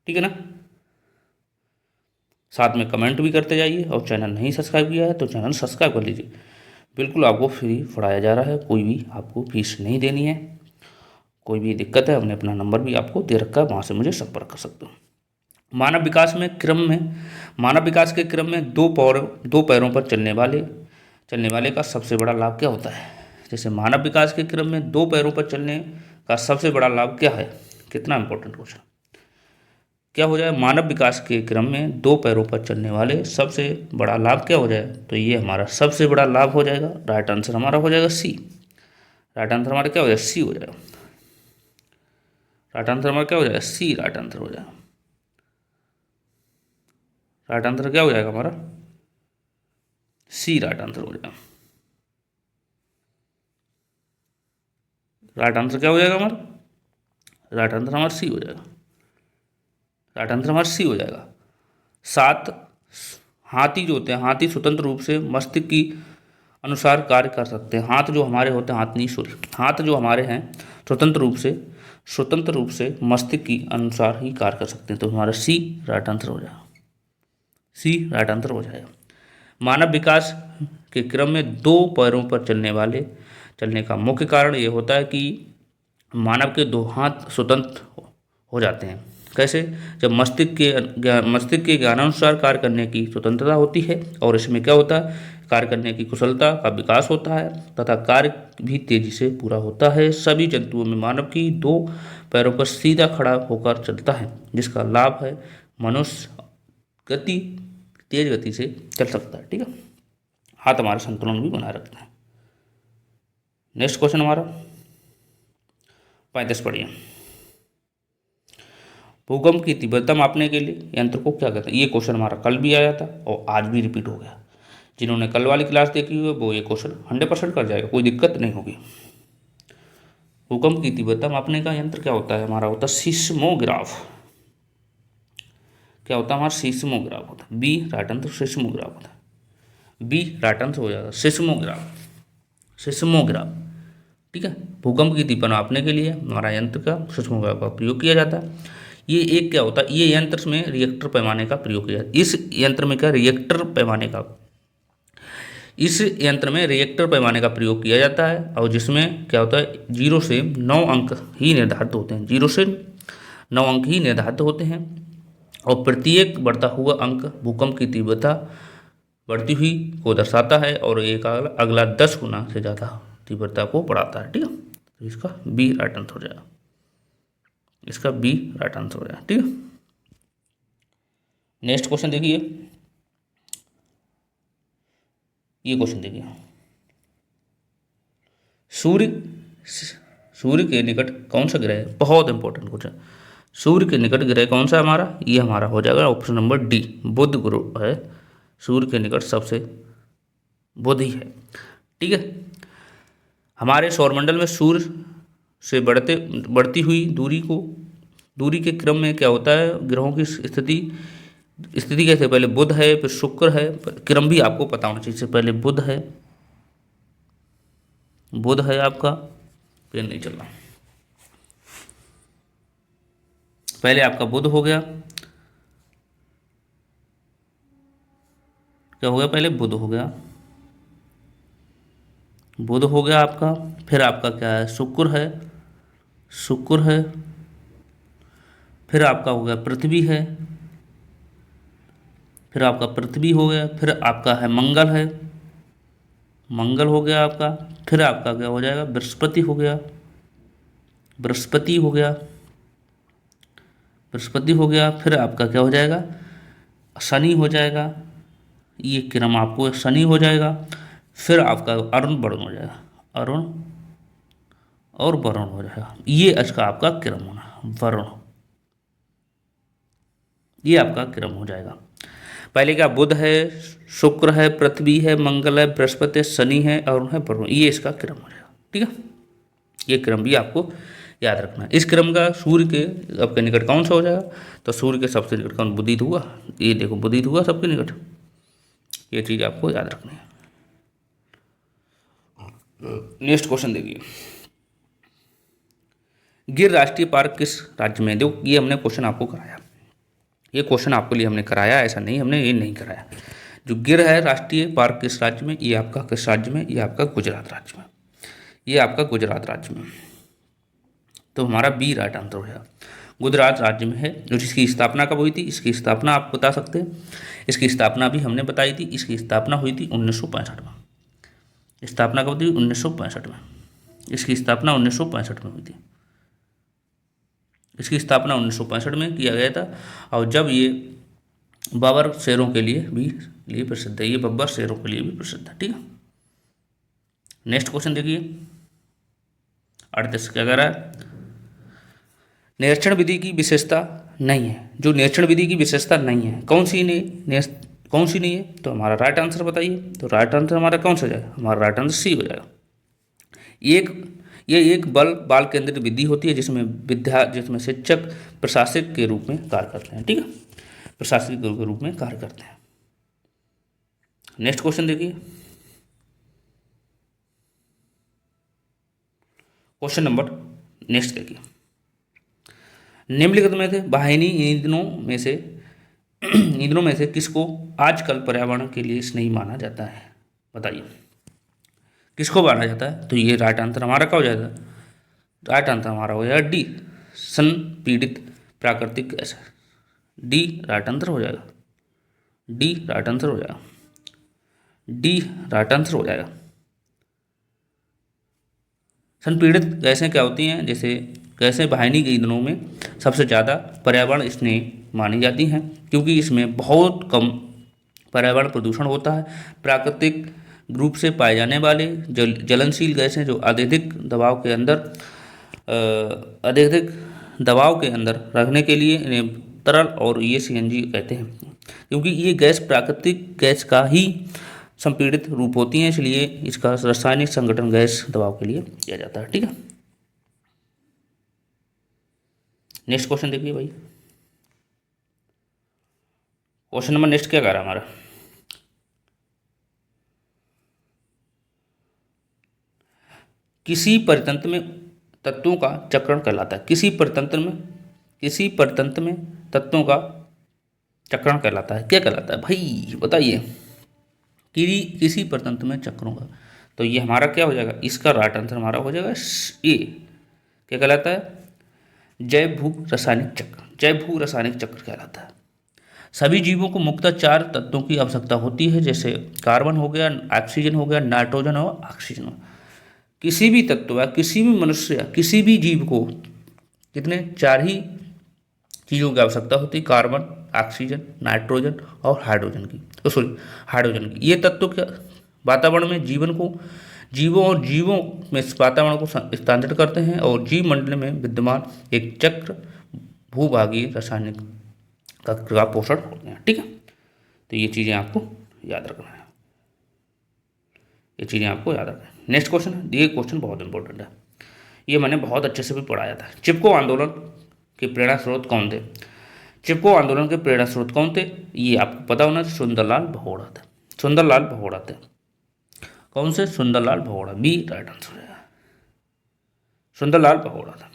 ठीक है ना, साथ में कमेंट भी करते जाइए, और चैनल नहीं सब्सक्राइब किया है तो चैनल सब्सक्राइब कर लीजिए। बिल्कुल आपको फ्री पढ़ाया जा रहा है, कोई भी आपको फीस नहीं देनी है। कोई भी दिक्कत है, हमने अपना नंबर भी आपको दे रखा है, वहाँ से मुझे संपर्क कर सकते हो। मानव विकास के क्रम में दो पैरों पर चलने वाले का सबसे बड़ा लाभ क्या होता है। जैसे मानव विकास के क्रम में दो पैरों पर चलने का सबसे बड़ा लाभ क्या है, कितना इंपॉर्टेंट क्वेश्चन, क्या हो जाए, मानव विकास के क्रम में दो पैरों पर चलने वाले सबसे बड़ा लाभ क्या हो जाए, तो ये हमारा सबसे बड़ा लाभ हो जाएगा। राइट आंसर हमारा हो जाएगा सी, राइट आंसर हमारा क्या हो जाएगा, सी हो जाएगा। राइट आंसर हमारा क्या हो जाएगा, सी राइट आंसर हो जाएगा। राइट आंसर क्या हो जाएगा हमारा, सी राइट आंसर हो जाएगा। राइट आंसर क्या हो जाएगा हमारा, राइट आंसर हमारा सी हो जाएगा। राइट आंसर हमारा सी हो जाएगा। 7 हाथी जो होते हैं, हाथी स्वतंत्र रूप से मस्तिष्क की अनुसार कार्य कर सकते हैं। हाथ जो हमारे होते हैं, हाथ जो हमारे हैं स्वतंत्र रूप से मस्तिष्क की अनुसार ही कार्य कर सकते हैं। तो हमारा सी राइट आंसर हो जाएगा, सी राइट आंसर हो जाएगा। मानव विकास के क्रम में दो पैरों पर चलने का मुख्य कारण ये होता है कि मानव के दो हाथ स्वतंत्र हो जाते हैं। कैसे, जब मस्तिष्क के ज्ञानानुसार कार्य करने की स्वतंत्रता होती है, और इसमें क्या होता है, कार्य करने की कुशलता का विकास होता है तथा कार्य भी तेजी से पूरा होता है। सभी जंतुओं में मानव की दो पैरों पर सीधा खड़ा होकर चलता है, जिसका लाभ है मनुष्य तेज गति से चल सकता है। ठीक है, हाथ हमारा संतुलन भी बनाए रखता है। नेक्स्ट क्वेश्चन हमारा 35 पढ़िए। भूकंप की तीव्रता मापने के लिए यंत्र को क्या कहते हैं? ये क्वेश्चन हमारा कल भी आया था और आज भी रिपीट हो गया। जिन्होंने कल वाली क्लास देखी हुई है वो ये क्वेश्चन 100% कर जाएगा, कोई दिक्कत नहीं होगी। भूकंप की तीव्रता मापने का यंत्र क्या होता है? हमारा होता है सीस्मोग्राफ। क्या होता है हमारा? सीस्मोग्राफ होता है। बी राइट आंसर सीस्मोग्राफ होता है। बी राइट आंसर हो जाएगा सीस्मोग्राफ। सीस्मोग्राफ, ठीक है। भूकंप की तीव्रता नापने के लिए हमारा यंत्र का सीस्मोग्राफ का प्रयोग किया जाता है। ये एक क्या होता है? ये यंत्र में रिएक्टर पैमाने का प्रयोग किया जाता है। इस यंत्र में क्या रिएक्टर पैमाने का इस यंत्र में रिएक्टर पैमाने का प्रयोग किया जाता है और जिसमें क्या होता है 0 से 9 अंक ही निर्धारित होते हैं। 0 से 9 अंक ही निर्धारित होते हैं और प्रत्येक बढ़ता हुआ अंक भूकंप की तीव्रता बढ़ती हुई को दर्शाता है और एक अगला 10 गुना से ज़्यादा तीव्रता को बढ़ाता है। ठीक है, तो इसका बी राइट आंसर हो जाएगा। इसका बी राइट आंसर हो जाएगा। ठीक है, नेक्स्ट क्वेश्चन देखिए। ये क्वेश्चन देखिए, सूर्य के निकट कौन सा ग्रह है? बहुत इंपॉर्टेंट क्वेश्चन। सूर्य के निकट ग्रह कौन सा हमारा? ये हमारा हो जाएगा ऑप्शन नंबर डी, बुध ग्रह है। सूर्य के निकट सबसे बुध ही है। ठीक है, हमारे सौरमंडल में सूर्य से बढ़ती हुई दूरी के क्रम में क्या होता है? ग्रहों की स्थिति कैसे? पहले बुध है, फिर शुक्र है। क्रम भी आपको पता होना चाहिए। पहले बुध है आपका, पेन नहीं चल रहा। पहले आपका बुध हो गया, क्या हो गया? पहले बुध हो गया आपका। फिर आपका क्या है? शुक्र है। फिर आपका हो गया पृथ्वी है। फिर आपका पृथ्वी हो गया। फिर आपका है मंगल हो गया आपका। फिर आपका क्या हो जाएगा? बृहस्पति हो गया। फिर आपका क्या हो जाएगा? शनि हो जाएगा। ये क्रम आपको शनि हो जाएगा। फिर आपका अरुण वरुण हो जाएगा। अरुण और वरुण हो जाएगा। ये इसका आपका क्रम होना, वरुण। ये आपका क्रम हो जाएगा। पहले क्या? बुध है, शुक्र है, पृथ्वी है, मंगल है, बृहस्पति है, शनि है, अरुण है, वरुण। ये इसका क्रम हो जाएगा। ठीक है, ये क्रम भी आपको याद रखना है। इस क्रम का सूर्य के आपके निकट कौन सा हो जाएगा? तो सूर्य के सबसे निकट कौन बुधित हुआ? ये देखो बुधित हुआ सबके निकट। ये चीज़ आपको याद रखनी है। नेक्स्ट क्वेश्चन देखिए, गिर राष्ट्रीय पार्क किस राज्य में? देखो ये हमने क्वेश्चन आपको कराया, ये क्वेश्चन आपके लिए हमने कराया, ऐसा नहीं हमने ये नहीं कराया। जो गिर है राष्ट्रीय पार्क किस राज्य में? ये आपका किस राज्य में? ये आपका गुजरात राज्य में। ये आपका गुजरात राज्य में। तो हमारा बी राइट आंसर हो जाएगा। गुजरात राज्य में है। जो जिसकी स्थापना कब हुई थी? इसकी स्थापना आप बता सकते हैं। इसकी स्थापना भी हमने बताई थी। इसकी स्थापना हुई थी 1965 में। स्थापना कब थी? 1965 में। इसकी स्थापना 1965 में हुई थी। इसकी स्थापना 1965 में किया गया था और जब ये बाबर शेरों के लिए प्रसिद्ध है। ये बाबर शेरों के लिए भी प्रसिद्ध है। ठीक है, नेक्स्ट क्वेश्चन देखिए 38 क्या कह रहा है? निरीक्षण विधि की विशेषता नहीं है। जो निरीक्षण विधि की विशेषता नहीं है कौन सी नहीं है? तो हमारा राइट आंसर बताइए। तो राइट आंसर हमारा कौन सा जाएगा? हमारा राइट आंसर सी हो जाएगा। ये एक बाल केंद्रित विधि होती है जिसमें शिक्षक प्रशासक के रूप में कार्य करते हैं। ठीक है, प्रशासक के रूप में कार्य करते हैं। नेक्स्ट क्वेश्चन देखिए, क्वेश्चन नंबर नेक्स्ट देखिए, निम्नलिखित में से वाहिनी ईंधनों में से किसको आजकल पर्यावरण के लिए स्नेही माना जाता है? बताइए किसको माना जाता है? तो ये राइट आंसर हमारा क्या हो जाएगा? राइट आंसर हमारा हो जाएगा डी, संपीड़ित प्राकृतिक गैस। डी राइट आंसर हो जाएगा। डी राइट आंसर हो जाएगा। डी राइट आंसर हो जाएगा। संपीड़ित गैसें क्या होती हैं? जैसे गैसें वाहिनी के ईंधनों में सबसे ज़्यादा पर्यावरण स्नेही मानी जाती हैं, क्योंकि इसमें बहुत कम पर्यावरण प्रदूषण होता है। प्राकृतिक रूप से पाए जाने वाले ज्वलनशील गैसें जो अत्यधिक दबाव के अंदर रखने के लिए इन्हें तरल और ये सीएनजी कहते हैं, क्योंकि ये गैस प्राकृतिक गैस का ही संपीड़ित रूप होती हैं, इसलिए इसका रासायनिक संगठन गैस दबाव के लिए किया जाता है। ठीक है, नेक्स्ट क्वेश्चन देखिए भाई। क्वेश्चन नंबर नेक्स्ट क्या कह रहा है हमारा? किसी परितंत्र में तत्वों का चक्रण कहलाता है। किसी परितंत्र में तत्वों का चक्रण कहलाता है, क्या कहलाता है भाई बताइए? किसी परितंत्र में चक्रों का, तो ये हमारा क्या हो जाएगा? इसका राइट आंसर हमारा हो जाएगा ए। क्या कहलाता है? जैव भू रासायनिक चक्र कहलाता है। सभी जीवों को मुख्यतः 4 तत्वों की आवश्यकता होती है, जैसे कार्बन हो गया, ऑक्सीजन हो गया, नाइट्रोजन और ऑक्सीजन हो। किसी भी तत्व या किसी भी मनुष्य या किसी भी जीव को कितने 4 ही चीज़ों की आवश्यकता होती है, कार्बन, ऑक्सीजन, नाइट्रोजन और हाइड्रोजन की। ये तत्व क्या वातावरण में जीवों में वातावरण को स्थानांतरित करते हैं और जीव मंडल में विद्यमान एक चक्र भूभागीय रासायनिक तत्व का पोषण होते हैं। ठीक है, तो ये चीज़ें आपको याद रखना है, नेक्स्ट क्वेश्चन, ये क्वेश्चन बहुत इंपॉर्टेंट है, ये मैंने बहुत अच्छे से भी पढ़ाया था। चिपको आंदोलन के प्रेरणा स्रोत कौन थे? ये आपको पता होना चाहिए। सुंदरलाल भगोड़ा थे। कौन से? सुंदरलाल भगोड़ा, बी राइट आंसर है, सुंदरलाल भगोड़ा था।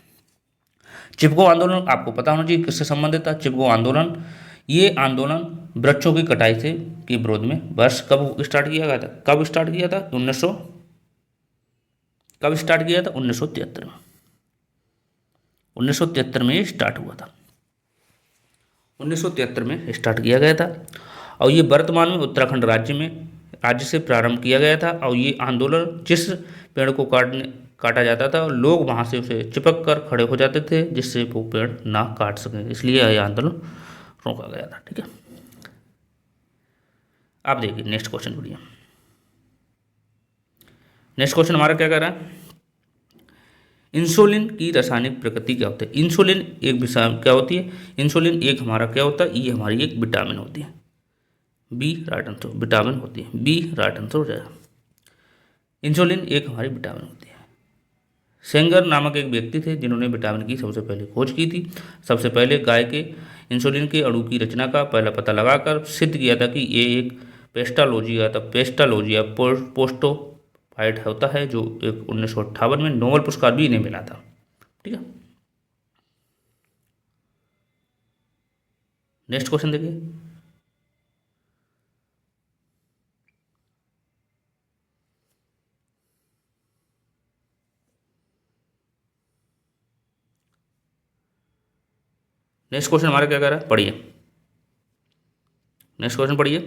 चिपको आंदोलन आपको पता होना चाहिए किससे संबंधित था। चिपको आंदोलन, ये आंदोलन वृक्षों की कटाई से के विरोध में वर्ष कब स्टार्ट किया गया था? 1973 में। 1973 में ये स्टार्ट हुआ था, 1973 में स्टार्ट किया गया था, और ये वर्तमान में उत्तराखंड राज्य से प्रारंभ किया गया था। और ये आंदोलन जिस पेड़ को काटा जाता था, लोग वहाँ से उसे चिपक कर खड़े हो जाते थे, जिससे वो पेड़ ना काट सकें, इसलिए यह आंदोलन रोका गया था। ठीक है, आप देखिए नेक्स्ट क्वेश्चन बढ़िया। नेक्स्ट क्वेश्चन हमारा क्या कह रहा है? इंसुलिन की रासायनिक प्रकृति क्या होती है? इंसुलिन एक क्या होती है? इंसुलिन एक हमारा क्या होता है? ये हमारी एक विटामिन होती है, बी राइट आंसर, विटामिन होती है, बी राइट आंसर हो जाएगा। इंसुलिन एक हमारी विटामिन होती है। सेंगर नामक एक व्यक्ति थे जिन्होंने विटामिन की सबसे पहले खोज की थी। सबसे पहले गाय के इंसुलिन के अणु की रचना का पहला पता लगाकर सिद्ध किया था कि ये एक पेस्टालोजिया पोस्टोफाइट होता है, जो एक 1958 में नोबेल पुरस्कार भी इन्हें मिला था। ठीक है, नेक्स्ट क्वेश्चन देखिए। नेक्स्ट क्वेश्चन हमारा क्या कह रहा है? पढ़िए, नेक्स्ट क्वेश्चन पढ़िए।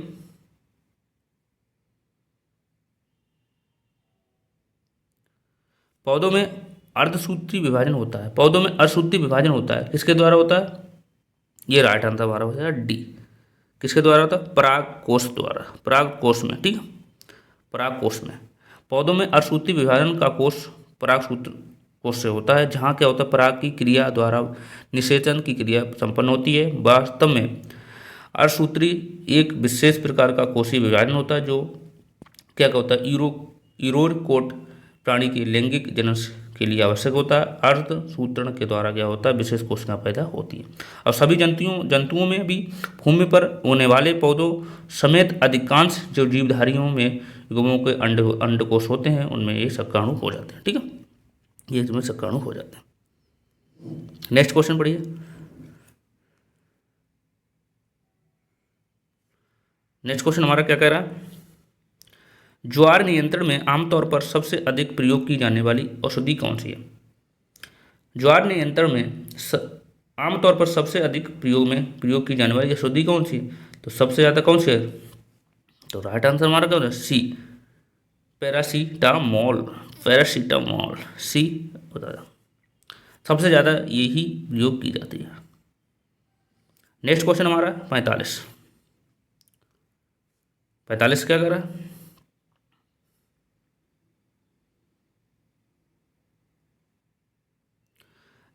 पौधों में अर्धसूत्री विभाजन होता है। किसके द्वारा होता है? ये राइट आंसर हमारा हो जाएगा डी। किसके द्वारा होता है? परागकोश में। ठीक है, परागकोश में पौधों में अर्धसूत्री विभाजन का कोष परागसूत्र कोष से होता है, जहाँ क्या होता है? पराग की क्रिया द्वारा निषेचन की क्रिया संपन्न होती है। वास्तव में अर्धसूत्री एक विशेष प्रकार का कोशीय विभाजन होता है, जो क्या होता है? यूरोकोट प्राणी के लैंगिक जनन के लिए आवश्यक होता है। अर्धसूत्रण के द्वारा क्या होता है? विशेष कोशिकाएं पैदा होती हैं। और सभी जंतुओं में भी भूमि पर होने वाले पौधों समेत अधिकांश जो जीवधारियों में युग्मों के अंडकोश होते हैं, उनमें ये शुक्राणु हो जाते हैं। ठीक है, ये इसमें शुक्राणु हो जाते हैं। नेक्स्ट क्वेश्चन पढ़िए। नेक्स्ट क्वेश्चन हमारा क्या कह रहा है? ज्वार नियंत्रण में आमतौर पर सबसे अधिक प्रयोग की जाने वाली औषधि कौन सी है? ज्वार नियंत्रण में आमतौर पर सबसे अधिक प्रयोग की जाने वाली औषधि कौन सी है? तो सबसे ज़्यादा कौन सी है? तो राइट आंसर हमारा क्या होता है? सी, पैरासीटामोल। पैरासीटामोल सी होता है। सबसे ज़्यादा यही प्रयोग की जाती है। नेक्स्ट क्वेश्चन हमारा 45। 45 क्या कर रहा है?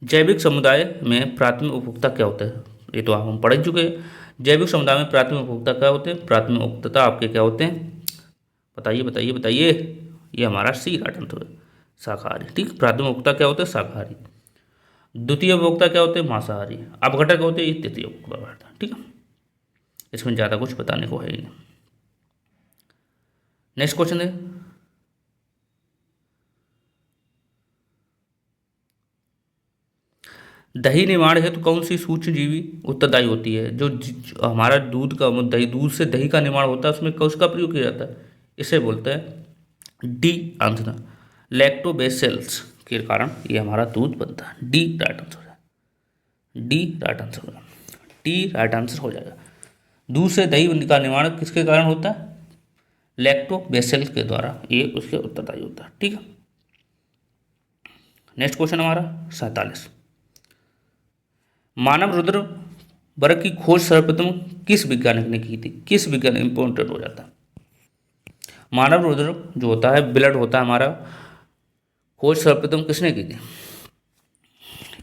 जैविक समुदाय में प्राथमिक उपभोक्ता क्या होता है? ये तो हम पढ़ चुके हैं। जैविक समुदाय में प्राथमिक उपभोक्ता क्या होते हैं? प्राथमिक उपभोक्ता आपके क्या होते हैं? बताइए बताइए बताइए। ये हमारा सी राइट आंसर है, शाकाहारी। ठीक, प्राथमिक उपभोक्ता क्या होते हैं? शाकाहारी। द्वितीय उपभोक्ता क्या होते हैं? मांसाहारी। अपघटक होते हैं ये तृतीय उपभोक्ता। ठीक है, इसमें ज़्यादा कुछ बताने को है ही नहीं। नेक्स्ट क्वेश्चन है, दही निर्माण हेतु कौन सी सूक्ष्म जीवी उत्तरदायी होती है? जो हमारा दूध का दही, दूध से दही का निर्माण होता है, उसमें उसका प्रयोग किया जाता है, इसे बोलते हैं डी आंसर, लैक्टोबैसिलस के कारण ये हमारा दूध बनता है। डी राइट आंसर है। डी राइट आंसर होगा। डी राइट आंसर हो जाएगा। दूध से दही का निर्माण किसके कारण होता है? लैक्टोबैसिलस के द्वारा, ये उसके उत्तरदायी होता है। ठीक है, नेक्स्ट क्वेश्चन हमारा 47। मानव रुधिर वर्ग की खोज सर्वप्रथम किस वैज्ञानिक ने की थी? किस वैज्ञानिक, इंपॉर्टेंट हो जाता है। मानव रुधिर जो होता है, ब्लड होता है हमारा, खोज सर्वप्रथम किसने की थी?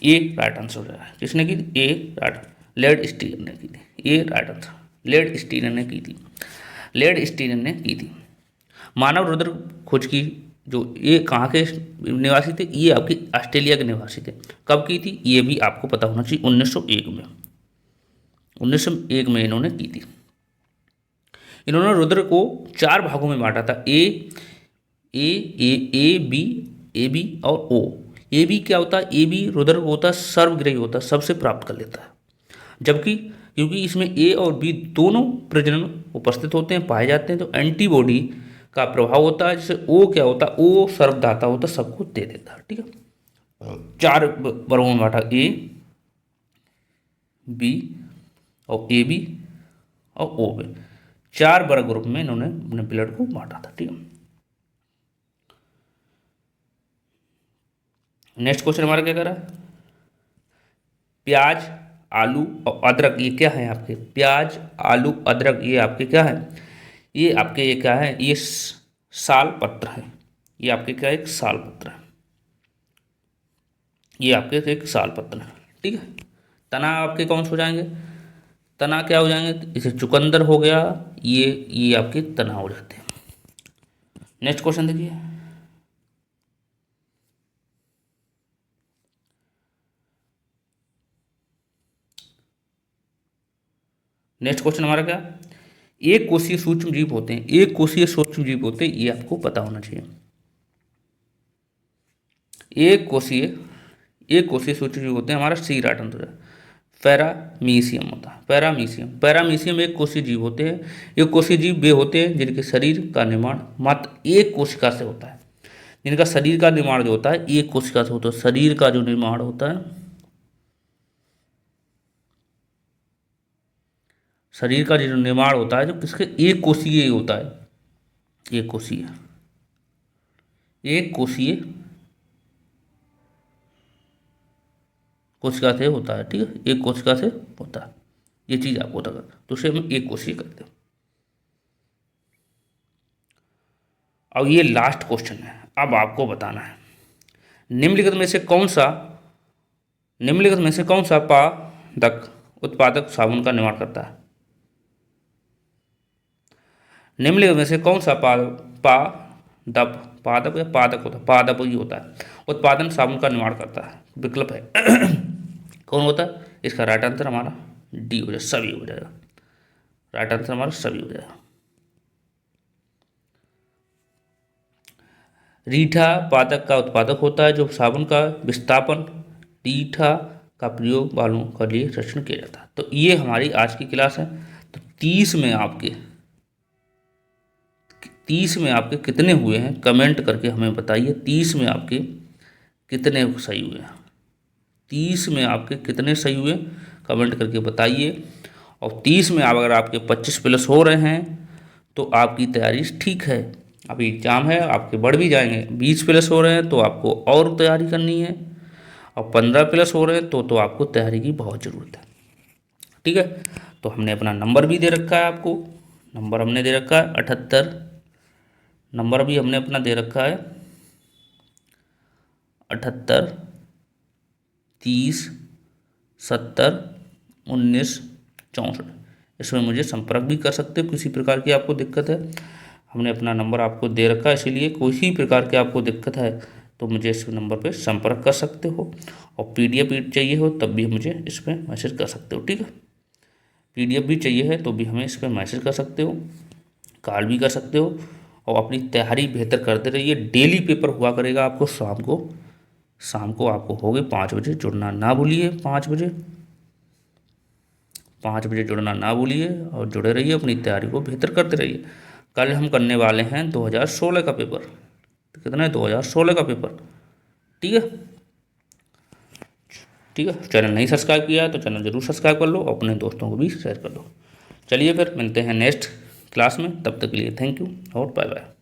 ए राइट आंसर है। किसने की थी? ए राइट, लेड स्टीनर ने की थी। ए राइट आंसर, लेड स्टीनर ने की थी। लेड स्टीनर ने की थी। मानव रुधिर खोज की जो, ये कहाँ के निवासी थे? ये आपके ऑस्ट्रेलिया के निवासी थे। कब की थी? ये भी आपको पता होना चाहिए, 1901 में। 1901 में इन्होंने की थी। इन्होंने रुधिर को 4 भागों में बांटा था, ए बी और ओ। ए बी क्या होता है? ए बी रुधिर होता है सर्वग्राही होता है, सबसे प्राप्त कर लेता है। जबकि क्योंकि इसमें ए और बी दोनों प्रजनन उपस्थित होते हैं, पाए जाते हैं, तो एंटीबॉडी का प्रभाव होता है। जैसे ओ क्या होता है? ओ सर्वदाता होता है, सबको दे देता है। ठीक है, 4 वर्गों में बांटा, ए बी और ए बी और ओ में, 4 वर्ग ग्रुप में इन्होंने अपने ब्लड को बांटा था। ठीक है, नेक्स्ट क्वेश्चन हमारा क्या कर रहा है? प्याज, आलू और अदरक ये क्या है आपके? प्याज, आलू, अदरक ये आपके क्या है? ये आपके ये क्या है? ये साल पत्र है। ये आपके क्या है? एक साल पत्र है। ये आपके एक साल पत्र है। ठीक है, तना आपके कौन से हो जाएंगे? तना क्या हो जाएंगे? इसे चुकंदर हो गया, ये आपके तना हो जाते हैं। नेक्स्ट क्वेश्चन देखिए, नेक्स्ट क्वेश्चन हमारा क्या? एक कोषीय सूक्ष्म जीव होते हैं, एक कोषीय सूक्ष्म जीव होते हैं, ये आपको पता होना चाहिए। एक कोषीय सूक्ष्म जीव होते हैं, हमारा सी राइट आंसर है, पैरामीशियम होता है। पैरामीशियम एक कोषीय जीव होते हैं। एक कोषीय जीव वे होते हैं जिनके शरीर का निर्माण मात्र एक कोशिका से होता है। जिनका शरीर का निर्माण जो होता है एक कोशिका से होता है। शरीर का जो निर्माण होता है, शरीर का जो निर्माण होता है, जो किसके? एक कोषीय होता है। एक कोषीय, एक कोषीय कोशिका से होता है। ठीक है, एक कोशिका से होता है, ये चीज आपको पता करना, तो उसे हम एक कोशिय करते हैं। अब ये लास्ट क्वेश्चन है, अब आपको बताना है निम्नलिखित में से कौन सा, निम्नलिखित में से कौन सा पादक उत्पादक साबुन का निर्माण करता है? निम्नलिखित में से कौन सा पादप, पादप या पादक होता है? पादप ही होता है, उत्पादन साबुन का निर्माण करता है। विकल्प है कौन होता है? इसका राइट आंसर हमारा डी हो जाएगा, सभी हो जाएगा। राइट आंसर हमारा सभी हो जाएगा। रीठा पादक का उत्पादक होता है, जो साबुन का विस्थापन रीठा का प्रयोग बालों के लिए रक्षण किया जाता है। तो ये हमारी आज की क्लास है। तो 30 में आपके कितने हुए हैं? कमेंट करके हमें बताइए, 30 में आपके कितने सही हुए हैं? 30 में आपके कितने सही हुए, कमेंट करके बताइए। और 30 में अगर आपके 25 प्लस हो रहे हैं तो आपकी तैयारी ठीक है। अभी एग्ज़ाम है, आपके बढ़ भी जाएंगे, 20 प्लस हो रहे हैं तो आपको और तैयारी करनी है, और 15 प्लस हो रहे हैं तो आपको तैयारी की बहुत ज़रूरत है। ठीक है, तो हमने अपना नंबर भी दे रखा है आपको, नंबर हमने दे रखा है 78, नंबर भी हमने अपना दे रखा है 78 30 70 19 64। इसमें मुझे संपर्क भी कर सकते हो, किसी प्रकार की आपको दिक्कत है। हमने अपना नंबर आपको दे रखा है, इसीलिए कोई प्रकार की आपको दिक्कत है तो मुझे इस नंबर पे संपर्क कर सकते हो। और PDF चाहिए हो तब भी मुझे इस पर मैसेज कर सकते हो। ठीक है, PDF भी चाहिए है तो भी हमें इस पर मैसेज कर सकते हो, कॉल भी कर सकते हो। और अपनी तैयारी बेहतर करते रहिए। डेली पेपर हुआ करेगा आपको शाम को आपको होगे 5 बजे जुड़ना ना भूलिए। 5 बजे जुड़ना ना भूलिए और जुड़े रहिए, अपनी तैयारी को बेहतर करते रहिए। कल हम करने वाले हैं 2016 का पेपर। तो कितना है, 2016 का पेपर। ठीक है, ठीक है। चैनल नहीं सब्सक्राइब किया है तो चैनल जरूर सब्सक्राइब कर लो, अपने दोस्तों को भी शेयर कर दो। चलिए फिर मिलते हैं नेक्स्ट क्लास में, तब तक के लिए थैंक यू और बाय बाय।